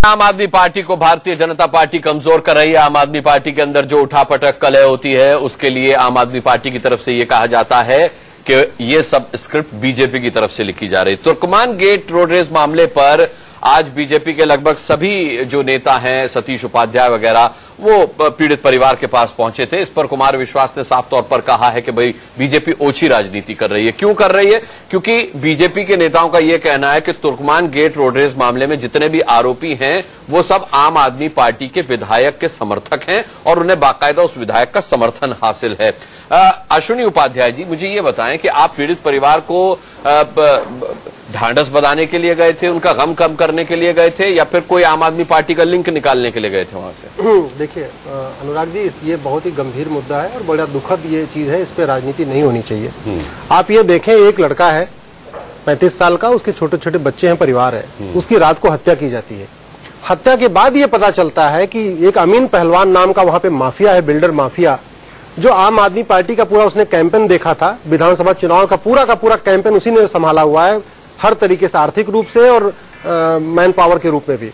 आम आदमी पार्टी को भारतीय जनता पार्टी कमजोर कर रही है। आम आदमी पार्टी के अंदर जो उठापटक कलह होती है, उसके लिए आम आदमी पार्टी की तरफ से यह कहा जाता है कि ये सब स्क्रिप्ट बीजेपी की तरफ से लिखी जा रही। तुर्कमान गेट रोड रेस मामले पर आज बीजेपी के लगभग सभी जो नेता हैं, सतीश उपाध्याय वगैरह, वो पीड़ित परिवार के पास पहुंचे थे। इस पर कुमार विश्वास ने साफ तौर पर कहा है कि भाई बीजेपी ओछी राजनीति कर रही है। क्यों कर रही है? क्योंकि बीजेपी के नेताओं का यह कहना है कि तुर्कमान गेट रोड रेस मामले में जितने भी आरोपी हैं वो सब आम आदमी पार्टी के विधायक के समर्थक हैं और उन्हें बाकायदा उस विधायक का समर्थन हासिल है। अश्विनी उपाध्याय जी, मुझे ये बताएं कि आप पीड़ित परिवार को ढांढस बधाने के लिए गए थे, उनका गम कम करने के लिए गए थे, या फिर कोई आम आदमी पार्टी का लिंक निकालने के लिए गए थे वहां से? देखिए अनुराग जी, ये बहुत ही गंभीर मुद्दा है और बड़ा दुखद ये चीज है। इस पे राजनीति नहीं होनी चाहिए। आप ये देखें, एक लड़का है 35 साल का, उसके छोटे छोटे बच्चे हैं, परिवार है, उसकी रात को हत्या की जाती है। हत्या के बाद ये पता चलता है कि एक अमीन पहलवान नाम का वहां पे माफिया है, बिल्डर माफिया, जो आम आदमी पार्टी का पूरा उसने कैंपेन देखा था, विधानसभा चुनाव का पूरा कैंपेन उसी ने संभाला हुआ है, हर तरीके से, आर्थिक रूप से और मैन पावर के रूप में भी।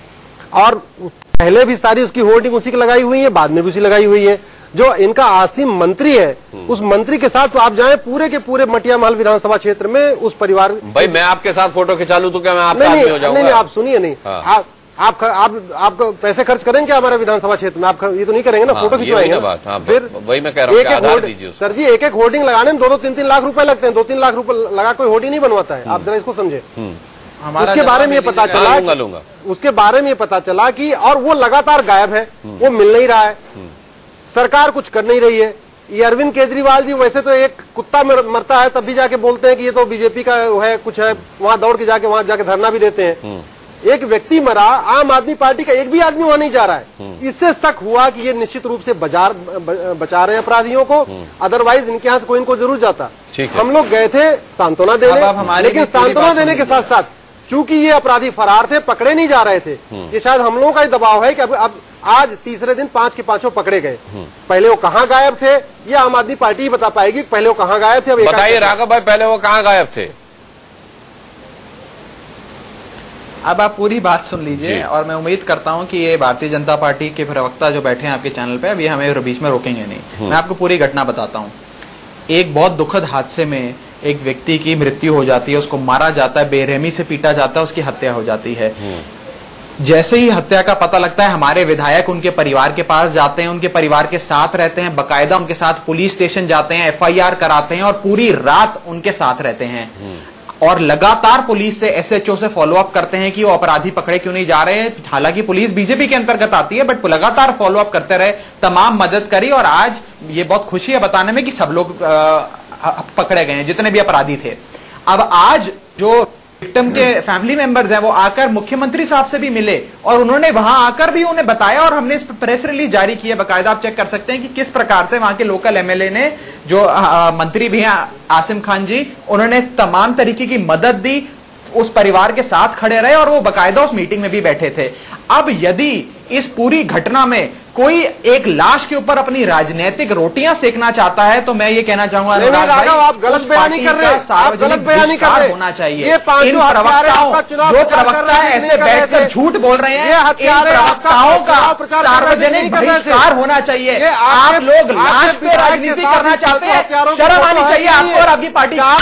और पहले भी सारी उसकी होर्डिंग उसी की लगाई हुई है, बाद में भी उसी लगाई हुई है। जो इनका आसिम मंत्री है, उस मंत्री के साथ तो आप जाएं पूरे के पूरे मटिया महल विधानसभा क्षेत्र में उस परिवार। भाई मैं आपके साथ फोटो खिंचा लूं तो क्या मैं आपका आदमी हो जाऊंगा? नहीं, आप सुनिए, नहीं, आप पैसे खर्च करेंगे क्या हमारे विधानसभा क्षेत्र में? आप ये तो नहीं करेंगे ना, फोटो खिंचवाएंगे। फिर वही मैं कह रहा हूं, सर जी एक होर्डिंग लगाने में 2-3 लाख रुपए लगते हैं। 2-3 लाख रुपए लगा कोई होर्डिंग नहीं बनवाता है, आप जरा इसको समझे। उसके बारे में ये पता चला, उसके बारे में ये पता चला कि और वो लगातार गायब है, वो मिल नहीं रहा है, सरकार कुछ कर नहीं रही है। ये अरविंद केजरीवाल जी वैसे तो एक कुत्ता मरता है तब भी जाके बोलते हैं कि ये तो बीजेपी का है, कुछ है, वहां दौड़ के जाके वहां जाके धरना भी देते हैं। एक व्यक्ति मरा, आम आदमी पार्टी का एक भी आदमी वहां नहीं जा रहा है। इससे शक हुआ कि ये निश्चित रूप से बचा रहे हैं अपराधियों को, अदरवाइज इनके यहां से कोई इनको जरूर जाता। हम लोग गए थे सांत्वना देने, लेकिन सांत्वना देने के साथ साथ चूंकि ये अपराधी फरार थे, पकड़े नहीं जा रहे थे, ये शायद हम लोगों का ही दबाव है कि अब आज तीसरे दिन 5 के 5 पकड़े गए। पहले वो कहां गायब थे ये आम आदमी पार्टी ही बता पाएगी, पहले वो कहां गायब थे। अब बताइए राघव भाई, पहले वो कहां गायब थे? अब आप पूरी बात सुन लीजिए और मैं उम्मीद करता हूं कि ये भारतीय जनता पार्टी के प्रवक्ता जो बैठे हैं आपके चैनल पे, अभी हमें बीच में रोकेंगे नहीं। मैं आपको पूरी घटना बताता हूं। एक बहुत दुखद हादसे में एक व्यक्ति की मृत्यु हो जाती है, उसको मारा जाता है, बेरहमी से पीटा जाता है, उसकी हत्या हो जाती है। जैसे ही हत्या का पता लगता है, हमारे विधायक उनके परिवार के पास जाते हैं, उनके परिवार के साथ रहते हैं, बकायदा उनके साथ पुलिस स्टेशन जाते हैं, FIR कराते हैं और पूरी रात उनके साथ रहते हैं और लगातार पुलिस से, SHO से फॉलोअप करते हैं कि वो अपराधी पकड़े क्यों नहीं जा रहे हैं। हालांकि पुलिस बीजेपी के अंतर्गत आती है, बट लगातार फॉलोअप करते रहे, तमाम मदद करी और आज ये बहुत खुशी है बताने में कि सब लोग पकड़े गए हैं, जितने भी अपराधी थे। अब आज जो विक्टिम के फैमिली मेंबर्स हैं वो आकर मुख्यमंत्री साहब से भी मिले और उन्होंने वहां आकर भी उन्हें बताया और हमने इस प्रेस रिलीज जारी की है, बकायदा आप चेक कर सकते हैं कि किस प्रकार से वहां के लोकल MLA ने, जो मंत्री भी हैं आसिम खान जी, उन्होंने तमाम तरीके की मदद दी, उस परिवार के साथ खड़े रहे और वो बकायदा उस मीटिंग में भी बैठे थे। अब यदि इस पूरी घटना में कोई एक लाश के ऊपर अपनी राजनीतिक रोटियां सेकना चाहता है तो मैं ये कहना चाहूंगा राघव आप गलत बयानी कर रहे हैं, आप गलत बयानी कर रहे हैं। होना चाहिए। ये इन प्रवक्ताओं, जो प्रवक्ता ऐसे बैठकर झूठ बोल रहे हैं, इन प्रवक्ताओं का सार्वजनिक बहिष्कार होना चाहिए। आप लोग लाश पे राजनीति करना चाहते हैं, शर्म आनी चाहिए आपको और आपकी पार्टी। आप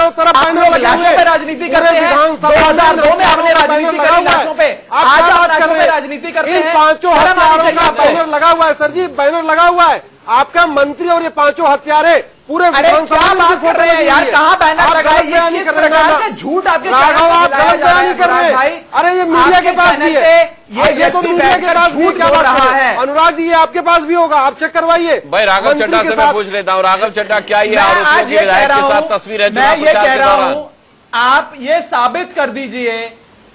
लोग लाशों पे राजनीति करते हैं, 2002 में आपने राजनीति करी लाशों पे, आज आप लाशों पे राजनीति करते हैं, शर्म आनी चाहिए आपको। लगा हुआ है सर जी, बैनर लगा हुआ है, आपका मंत्री और ये 5 हत्यारे पूरे। अरे क्या बात कर रहे हैं यार, कहाँ बैनर लगा है? ये किस प्रकार का झूठ आपके राघव, आप गलत बयानी कर रहे हैं। अरे ये मीडिया के पास भी है, ये तो मीडिया के पास भी क्या बात रहा है। अनुराग जी ये आपके पास भी होगा, आप चेक करवाइए। भाई राघव चड्ढा से मैं पूछ लेता हूँ, राघव चड्ढा क्या ये आरोपियों की विधायक के साथ तस्वीर है? मैं ये कह रहा हूँ, आप ये साबित कर दीजिए,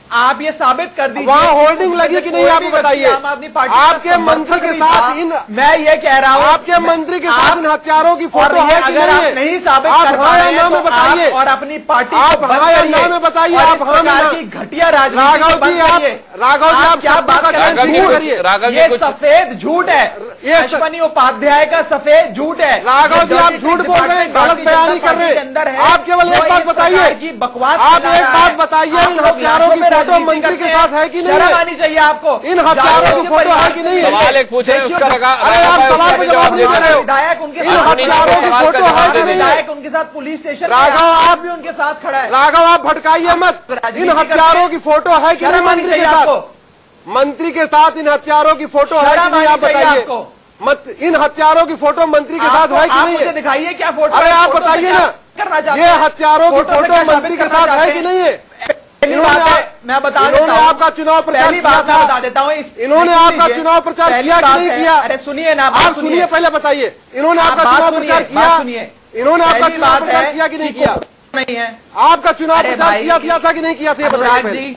आप ये साबित कर दीजिए वहां होल्डिंग लगी कि नहीं, आप बताइए। आम आदमी पार्टी आपके मंत्री के साथ इन, मैं ये कह रहा हूं, आपके मंत्री के साथ इन हत्यारों की फोटो है कि अगर आप नहीं साबित कर पा रहे हैं तो बताइए और अपनी पार्टी आप नाम में बताइए। आप की घटिया राजनीति, राघव जी आप क्या बात करिए, ये सफेद झूठ है, ये अश्वनी उपाध्याय का सफेद झूठ है। राघव जी आप झूठ बोल रहे हैं, गलत बयानी कर रहे हैं। आप केवल एक बात बताइए, बकवास, आप एक बात बताइए, इन हत्यारों की फोटो मंत्री के साथ है कि नहीं? शर्म आनी चाहिए आपको। इन हत्यारों की फोटो है कि नहीं? सवाल एक पूछे उसका लगा। अरे आप सवाल पे जवाब नहीं दे रहे हो। विधायक उनके इन हत्यारों की फोटो है कि नहीं? विधायक उनके साथ पुलिस स्टेशन, राघव आप भी उनके साथ खड़ा है। राघव आप भटकाइए मत, इन हत्यारों की फोटो है कि नहीं मंत्री के साथ? मंत्री के साथ इन हत्यारों की फोटो है कि नहीं, आप बताइए। मत इन हत्यारों की फोटो मंत्री के साथ है कि नहीं? मुझे दिखाइए क्या फोटो। अरे आप बताइए ना, ये हत्यारों की फोटो मंत्री के साथ है कि नहीं है? मैं बता देता हूं, आपका चुनाव प्रचार किया था, बता देता हूं। इन्होंने आपका चुनाव प्रचार किया कि नहीं किया? अरे सुनिए ना, आप सुनिए पहले बताइए, इन्होंने आपका चुनाव प्रचार किया? इन्होंने आपका चुनाव प्रचार किया कि नहीं किया? नहीं है। आपका चुनाव प्रचार किया था कि नहीं किया था, बताइए।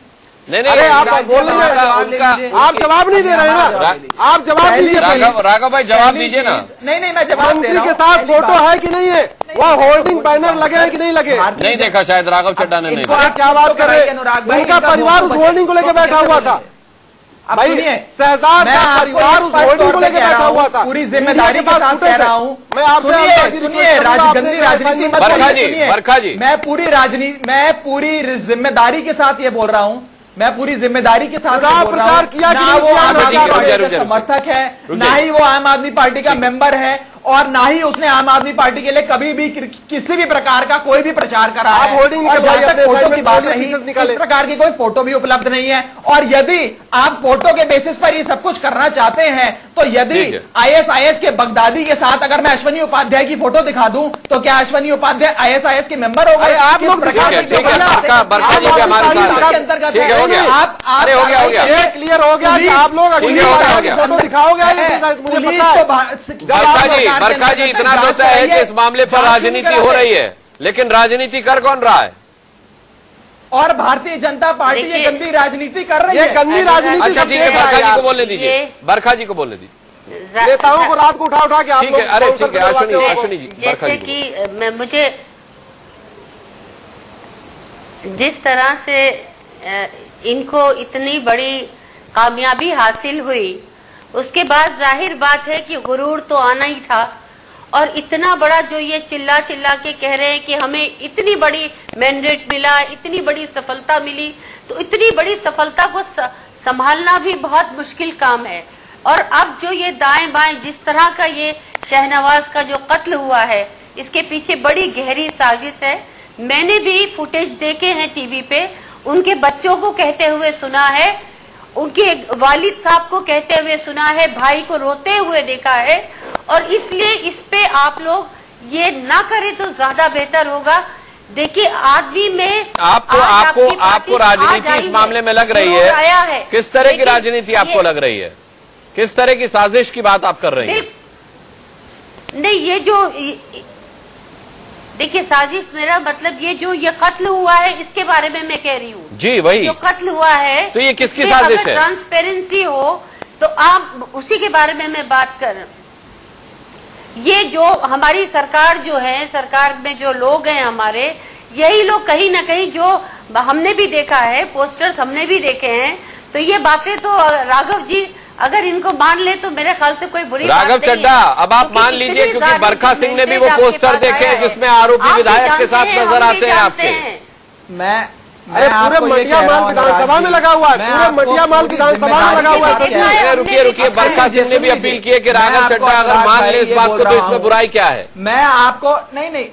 नहीं अरे आप बोल रहे हैं, आप जवाब नहीं दे रहे हैं ना, आप जवाब दीजिए। राघव भाई जवाब दीजिए ना। नहीं मैं जवाब दे रहा हूं। मंत्री के साथ फोटो है कि नहीं है? वहाँ होल्डिंग बैनर लगे हैं कि नहीं लगे? नहीं देखा शायद राघव चड्ढा ने नहीं। क्या बात कर रहे हैं? उनका परिवार उस होल्डिंग को लेकर बैठा हुआ था। भाई शहजाद का परिवार उस होल्डिंग को लेकर बैठा हुआ था। पूरी जिम्मेदारी के साथ कह रहा हूँ। मैं आपसे सुनिए, राजनीति बरखा जी, मैं पूरी जिम्मेदारी के साथ ये बोल रहा हूँ, मैं पूरी जिम्मेदारी के साथ प्रचार किया ना वो आम आदमी पार्टी का समर्थक है, ना ही वो आम आदमी पार्टी का मेंबर है और ना ही उसने आम आदमी पार्टी के लिए कभी भी किसी भी प्रकार का कोई भी प्रचार करा है। और जहां तक फोटो की बात रही, इस प्रकार की कोई फोटो भी उपलब्ध नहीं है। और यदि आप फोटो के बेसिस पर ये सब कुछ करना चाहते हैं तो यदि आईएसआईएस के बगदादी के साथ अगर मैं अश्वनी उपाध्याय की फोटो दिखा दूं तो क्या अश्वनी उपाध्याय आईएसआईएस के मेंबर हो गए? आप लोग क्लियर हो गया, आप लोग फोटो दिखाओगे, मुझे पता है। बरखा जी, इतना तो तय है कि इस मामले पर राजनीति हो रही है, लेकिन राजनीति कर कौन रहा है? और भारतीय जनता पार्टी ये गंदी राजनीति कर रही है। ये गंदी राजनीति। अच्छा ठीक है, बरखा जी को बोलने दीजिए, बरखा जी को बोलने दीजिए। नेताओं को रात को उठा के आप लोग, अरे ठीक है, अश्विनी जी, जैसे कि मुझे जिस तरह से इनको इतनी बड़ी कामयाबी हासिल हुई, उसके बाद जाहिर बात है कि गुरूर तो आना ही था। और इतना बड़ा जो ये चिल्ला चिल्ला के कह रहे हैं कि हमें इतनी बड़ी मैंडेट मिला, इतनी बड़ी सफलता मिली, तो इतनी बड़ी सफलता को संभालना भी बहुत मुश्किल काम है। और अब जो ये दाएं बाएं जिस तरह का ये शहनवाज का जो कत्ल हुआ है, इसके पीछे बड़ी गहरी साजिश है। मैंने भी फुटेज देखे हैं टीवी पे, उनके बच्चों को कहते हुए सुना है, उनके वालिद साहब को कहते हुए सुना है, भाई को रोते हुए देखा है। और इसलिए इस पे आप लोग ये ना करें तो ज्यादा बेहतर होगा। देखिए आदमी में आपको राजनीति इस मामले में लग रही है, किस तरह की राजनीति आपको लग रही है? किस तरह की साजिश की बात आप कर रही हैं? नहीं, ये जो देखिए साजिश, मेरा मतलब ये जो ये कत्ल हुआ है इसके बारे में मैं कह रही हूँ। जी वही जो कत्ल हुआ है, तो ये किसकी साजिश है? ट्रांसपेरेंसी हो तो आप उसी के बारे में मैं बात कर रहा हूँ। ये जो हमारी सरकार जो है, सरकार में जो लोग हैं हमारे, यही लोग कहीं ना कहीं, जो हमने भी देखा है, पोस्टर्स हमने भी देखे हैं, तो ये बातें तो राघव जी अगर इनको मान ले तो मेरे ख्याल से कोई बुरी बात नहीं है। राघव चड्ढा, अब आप मान लीजिए, क्योंकि बरखा सिंह ने भी वो पोस्टर देखे जिसमें आरोपी विधायक के साथ नजर आते हैं आपके। पूरे मटिया माल विधानसभा में लगा हुआ है, पूरे मटिया माल विधानसभा में लगा हुआ है। रुकिए, बरखा सिंह ने भी अपील की है कि राघव चड्ढा अगर मान ले इस बात को तो इसमें बुराई क्या है? मैं आपको नहीं,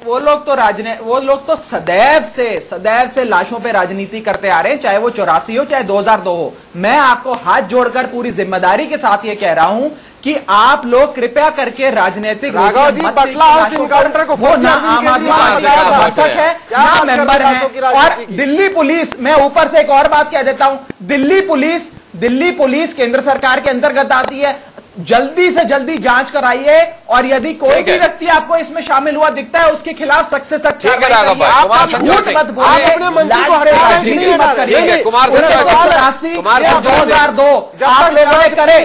वो लोग तो सदैव से लाशों पे राजनीति करते आ रहे हैं, चाहे वो 84 हो चाहे 2002 हो। मैं आपको हाथ जोड़कर पूरी जिम्मेदारी के साथ ये कह रहा हूं कि आप लोग कृपया करके राजनीतिक राघव जी, बटला हाउस इनकाउंटर को वो ना आम आदमी पार्टी का समर्थक है ना मेंबर है। और दिल्ली पुलिस, मैं ऊपर से एक और बात कह देता हूं, दिल्ली पुलिस केंद्र सरकार के अंतर्गत आती है। जल्दी से जल्दी जांच कराइए और यदि कोई भी व्यक्ति आपको इसमें शामिल हुआ दिखता है उसके खिलाफ सख्त से सख्त कार्रवाई करिए। आप झूठ मत बोलिए, अपने मंत्री को राजनीति मत करिए। कुमार संजय 2002 आप लोगों ने करे,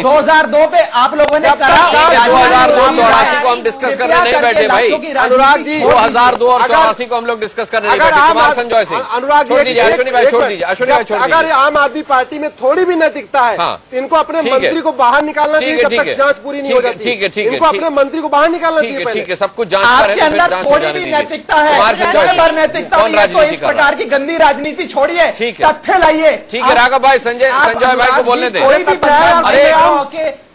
2002 पे आप लोगों ने करा। 2002-84 को हम डिस्कस करने नहीं बैठे भाई, अनुराग जी। 2002 और 84 को हम लोग डिस्कस करने नहीं बैठे। कुमार संजय सिंह, अनुराग जी, अश्विनी भाई छोड़ दीजिए। अगर आम आदमी पार्टी में थोड़ी भी नैतिकता है तो इनको अपने मंत्री को बाहर निकालना चाहिए जब तक जांच पूरी नहीं हो जाती। ठीक है, इनको अपने मंत्री को बाहर निकालना चाहिए पहले। ठीक है, सब कुछ जांच आपके अंदर थोड़ी भी नैतिकता है, नैतिकता तो इस प्रकार की गंदी राजनीति छोड़िए, तथ्य लाइए। ठीक है राघव भाई, संजय भाई को बोलने दें। अरे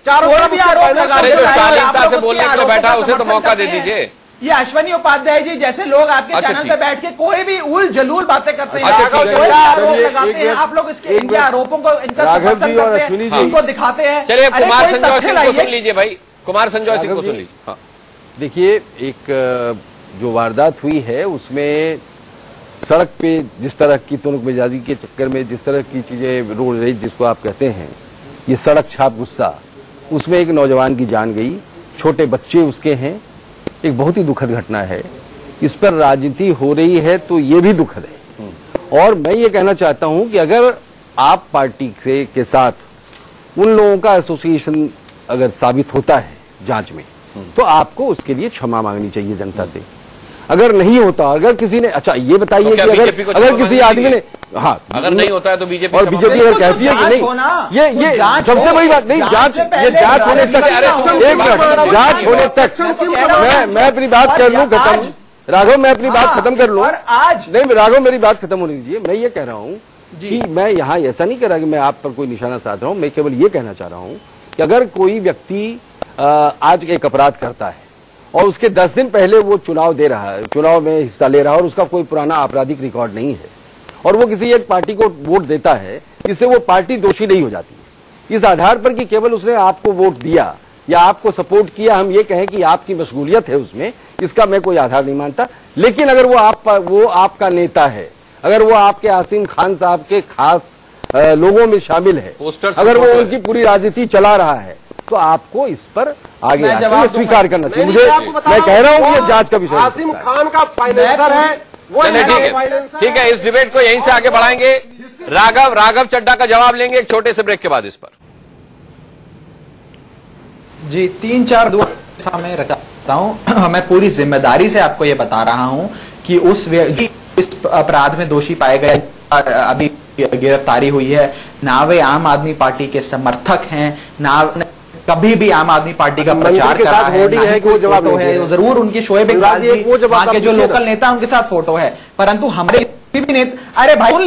चारों भी आरोप लगा, अरे जो शालीनता से बोलने के लिए बैठा उसे तो मौका दे दीजिए। ये अश्वनी उपाध्याय जी जैसे लोग आपके चैनल पे बैठ के कोई भी उल जलूल बातें करते हैं, आरोप लगाते हैं, आप लोग इनके आरोपों को, इनका समर्थन करते हैं, इनको दिखाते हैं। चलिए कुमार संजय सिंह को सुन लीजिए भाई, कुमार संजय सिंह को सुन लीजिए। देखिए, एक जो वारदात हुई है उसमें सड़क पे जिस तरह की तुनक मिजाजी के चक्कर में जिस तरह की चीजें रोड रेज जिसको आप कहते हैं, ये सड़क छाप गुस्सा, उसमें एक नौजवान की जान गई, छोटे बच्चे उसके हैं, एक बहुत ही दुखद घटना है। इस पर राजनीति हो रही है तो ये भी दुखद है। और मैं ये कहना चाहता हूं कि अगर आप पार्टी के साथ उन लोगों का एसोसिएशन अगर साबित होता है जांच में, तो आपको उसके लिए क्षमा मांगनी चाहिए जनता से। अगर नहीं होता, अगर किसी ने, अच्छा ये बताइए कि अगर किसी आदमी ने, हाँ अगर नहीं होता है तो बीजेपी और बीजेपी अगर कहती है कि नहीं, ये सबसे बड़ी बात नहीं, जांच होने तक, एक मिनट, जांच होने तक मैं अपनी बात कर लूं खत्म। राघव, मैं अपनी बात खत्म कर लूं। आज नहीं राघव, मेरी बात खत्म होने दीजिए। मैं ये कह रहा हूं कि मैं यहां ऐसा नहीं कह रहा कि मैं आप पर कोई निशाना साध रहा हूं, मैं केवल ये कहना चाह रहा हूं कि अगर कोई व्यक्ति आज एक अपराध करता है और उसके 10 दिन पहले वो चुनाव दे रहा है, चुनाव में हिस्सा ले रहा है और उसका कोई पुराना आपराधिक रिकॉर्ड नहीं है और वो किसी एक पार्टी को वोट देता है, इससे वो पार्टी दोषी नहीं हो जाती है। इस आधार पर कि केवल उसने आपको वोट दिया या आपको सपोर्ट किया, हम ये कहें कि आपकी मशगूलियत है उसमें, इसका मैं कोई आधार नहीं मानता। लेकिन अगर वो आपका नेता है, अगर वो आपके आसिम खान साहब के खास लोगों में शामिल है, अगर वो उनकी पूरी राजनीति चला रहा है, तो आपको इस पर आगे स्वीकार करना चाहिए। मुझे मैं कह रहा हूं कि ये जांच का विषय है। आसिम खान का फाइनेंसर है वो। ठीक है, इस डिबेट को यहीं से आगे बढ़ाएंगे। राघव चड्ढा का जवाब लेंगे एक छोटे से ब्रेक के बाद इस पर। जी 3-4 दुआ सामने रखता हूं। मैं पूरी जिम्मेदारी से आपको यह बता रहा हूं कि इस अपराध में दोषी पाए गए अभी गिरफ्तारी हुई है, ना वे आम आदमी पार्टी के समर्थक हैं, ना कभी भी आम आदमी पार्टी का प्रचार कर रहा है, ना ही कोई फोटो है। जरूर उनकी शोएब इकबाल जी वहां के जो लोकल नेता उनके साथ फोटो है, परंतु हमारे किसी भी नेता, अरे भाई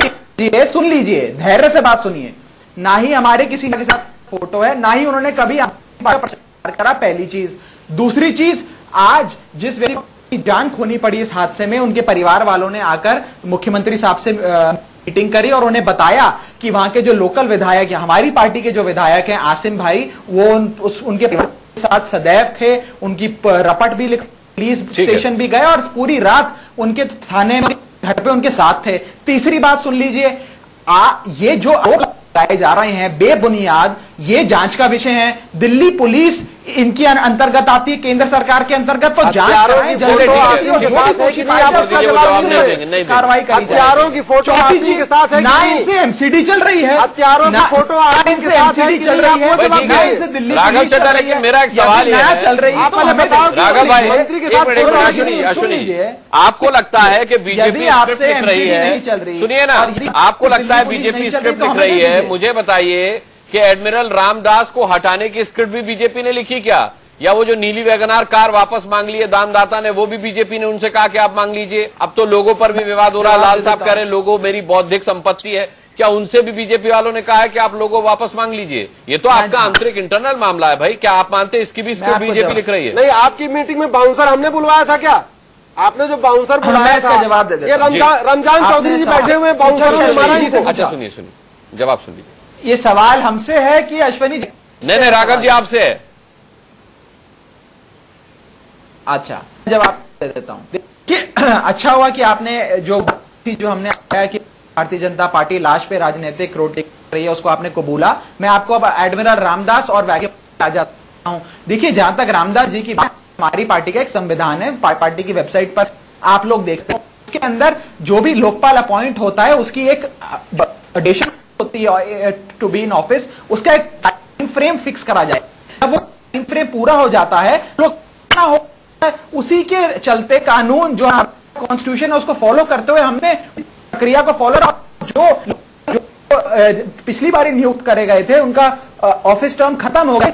सुन लीजिए, धैर्य से बात सुनिए। ना ही हमारे किसी के साथ फोटो है, ना ही उन्होंने कभी प्रचार करा, पहली चीज। दूसरी चीज, आज जिस व्यक्ति की जान खोनी पड़ी इस हादसे में, उनके परिवार वालों ने आकर मुख्यमंत्री साहब से मीटिंग करी और उन्हें बताया कि वहां के जो लोकल विधायक हैं, हमारी पार्टी के जो विधायक हैं आसिम भाई, वो उनके साथ सदैव थे। उनकी रपट भी लिख, पुलिस स्टेशन भी गए और पूरी रात उनके थाने में घर पे उनके साथ थे। तीसरी बात सुन लीजिए, ये जो आरोप लगाए जा रहे हैं बेबुनियाद, ये जांच का विषय है। दिल्ली पुलिस इनके अंतर्गत आती है, केंद्र सरकार के अंतर्गत, तो जांच कराएं जल्दी। कार्रवाई करी जाए। हत्यारों की फोटो के साथ है, ना इनसे एमसीडी चल रही है, हत्यारों की फोटो इनसे एमसीडी चल रही है, ना इनसे दिल्ली राघव चड्ढा, लेकिन मेरा एक सवाल है, चल रही है, राघव भाई सुनिए, आपको लगता है कि बीजेपी स्क्रिप्ट लिख रही है? सुनिए ना, आपको लगता है बीजेपी स्क्रिप्ट लिख रही है? मुझे बताइए कि एडमिरल रामदास को हटाने की स्क्रिप्ट भी बीजेपी ने लिखी क्या? या वो जो नीली वैगनार कार वापस मांग ली है दानदाता ने, वो भी बीजेपी ने उनसे कहा कि आप मांग लीजिए? अब तो लोगों पर भी विवाद हो रहा है, लाल साहब कह रहे हैं लोगों मेरी बौद्धिक संपत्ति है, क्या उनसे भी बीजेपी वालों ने कहा है कि आप लोगों वापस मांग लीजिए? ये तो आपका आंतरिक इंटरनल मामला है भाई, क्या आप मानते हैं इसकी भी स्क्रिप्ट बीजेपी लिख रही है? नहीं, आपकी मीटिंग में बाउंसर हमने बुलवाया था क्या? आपने जो बाउंसर बुलाया था, जवाब दे ये रमजान चौधरी जी बैठे हुए बाउंसर। अच्छा सुनिए, जवाब सुन लीजिए। ये सवाल हमसे है कि अश्वनी जी? नहीं, राघव जी आपसे है। अच्छा, जवाब दे देता हूं कि अच्छा हुआ कि आपने जो हमने आया कि भारतीय जनता पार्टी लाश पे राजनीतिक रोटी कर रही है, उसको आपने कबूला। मैं आपको अब एडमिरल रामदास और वैगे आ जाता हूं। देखिए, जहां तक रामदास जी की बात, हमारी पार्टी का एक संविधान है, पार्टी की वेबसाइट पर आप लोग देखते हैं, उसके अंदर जो भी लोकपाल अपॉइंट होता है उसकी एक एडिशन होती है टू बी इन ऑफिस, उसका एक टाइम फ्रेम फिक्स करा जाए। जब वो टाइम फ्रेम पूरा हो जाता है, लोग उसी के चलते कानून जो कॉन्स्टिट्यूशन है उसको फॉलो करते हुए हमने प्रक्रिया को फॉलो, जो पिछली बार नियुक्त करे गए थे उनका ऑफिस टर्म खत्म हो गए,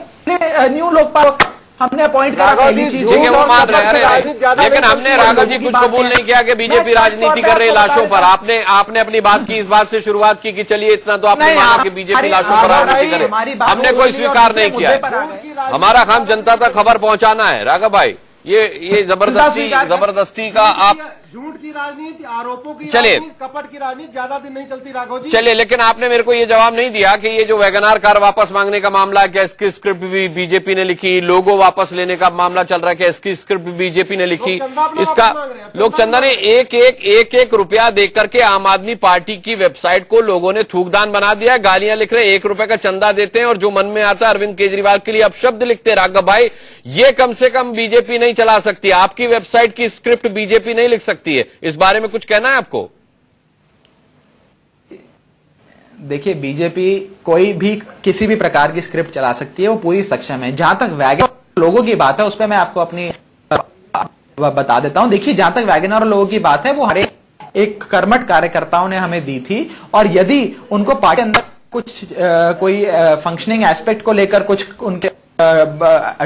न्यू लोकपाल हमने अपॉइंट करा। पहली चीज वो मान रहे हैं, लेकिन हमने राघव जी कुछ कबूल नहीं किया कि बीजेपी राजनीति कर रही लाशों पर। आपने अपनी बात की, इस बात से शुरुआत की कि चलिए इतना तो आपने माना कि बीजेपी लाशों पर राजनीति करे, हमने कोई स्वीकार नहीं किया। हमारा काम जनता तक खबर पहुंचाना है। राघव भाई, ये जबरदस्ती का आप झूठ की राजनीति, आरोपों की चलिए, कपट की राजनीति ज्यादा दिन नहीं चलती राघव जी। चलिए, लेकिन आपने मेरे को ये जवाब नहीं दिया कि ये जो वैगनार कार वापस मांगने का मामला है, क्या इसकी स्क्रिप्ट भी बीजेपी ने लिखी? लोगो वापस लेने का मामला चल रहा है, क्या इसकी स्क्रिप्ट भी बीजेपी ने लिखी? इसका लोग चंदा ने एक रुपया देकर के आम आदमी पार्टी की वेबसाइट को लोगों ने थूकदान बना दिया। गालियां लिख रहे, 1 रुपए का चंदा देते हैं और जो मन में आता है अरविंद केजरीवाल के लिए अपशब्द लिखते हैं। राघव भाई, ये कम से कम बीजेपी नहीं चला सकती, आपकी वेबसाइट की स्क्रिप्ट बीजेपी नहीं लिख सकती है। इस बारे में कुछ कहना है आपको? देखिए, बीजेपी कोई भी किसी भी प्रकार की स्क्रिप्ट चला सकती है, वो पूरी सक्षम है। जहां तक वैगनर लोगों की बात है, उस पर मैं आपको अपनी बता देता हूं। देखिए, जहां तक वैगनर लोगों की बात है, वो हर एक कर्मठ कार्यकर्ताओं ने हमें दी थी, और यदि उनको पार्टी अंदर कुछ कोई फंक्शनिंग एस्पेक्ट को लेकर कुछ उनके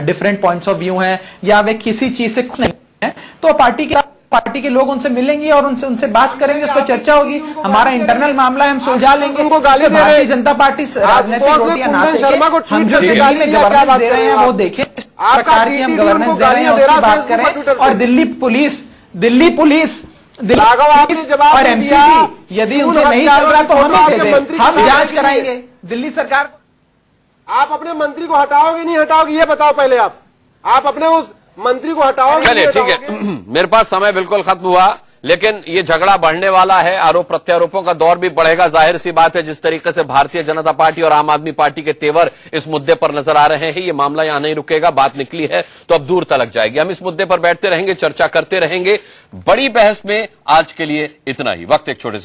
डिफरेंट पॉइंट्स ऑफ व्यू हैं, या वे किसी चीज से खुश नहीं है, तो पार्टी के पार्टी के लोग उनसे मिलेंगे और उनसे बात करेंगे, उस पर चर्चा होगी। हमारा इंटरनल मामला है, हम सुलझा लेंगे। उनको गाली दे रहे हैं। भारतीय जनता पार्टी राजनीतिक रोटियां ना सेके, हम जो दिल्ली में गवर्नेंस दे रहे हैं वो देखें, प्रकार की हम गवर्नेंस दे रहे हैं उसकी बात करें। और दिल्ली पुलिस और एमसीडी यदि उनसे नहीं चल रहा तो हम जांच कराएंगे दिल्ली सरकार को। आप अपने मंत्री को हटाओगे नहीं हटाओगे ये बताओ पहले। आप अपने उस मंत्री को हटाओगे। चलिए ठीक है, मेरे पास समय बिल्कुल खत्म हुआ, लेकिन ये झगड़ा बढ़ने वाला है, आरोप प्रत्यारोपों का दौर भी बढ़ेगा। जाहिर सी बात है, जिस तरीके से भारतीय जनता पार्टी और आम आदमी पार्टी के तेवर इस मुद्दे पर नजर आ रहे हैं, ये मामला यहां नहीं रुकेगा। बात निकली है तो अब दूर तलक जाएगी। हम इस मुद्दे पर बैठते रहेंगे, चर्चा करते रहेंगे। बड़ी बहस में आज के लिए इतना ही। वक्त एक छोटे से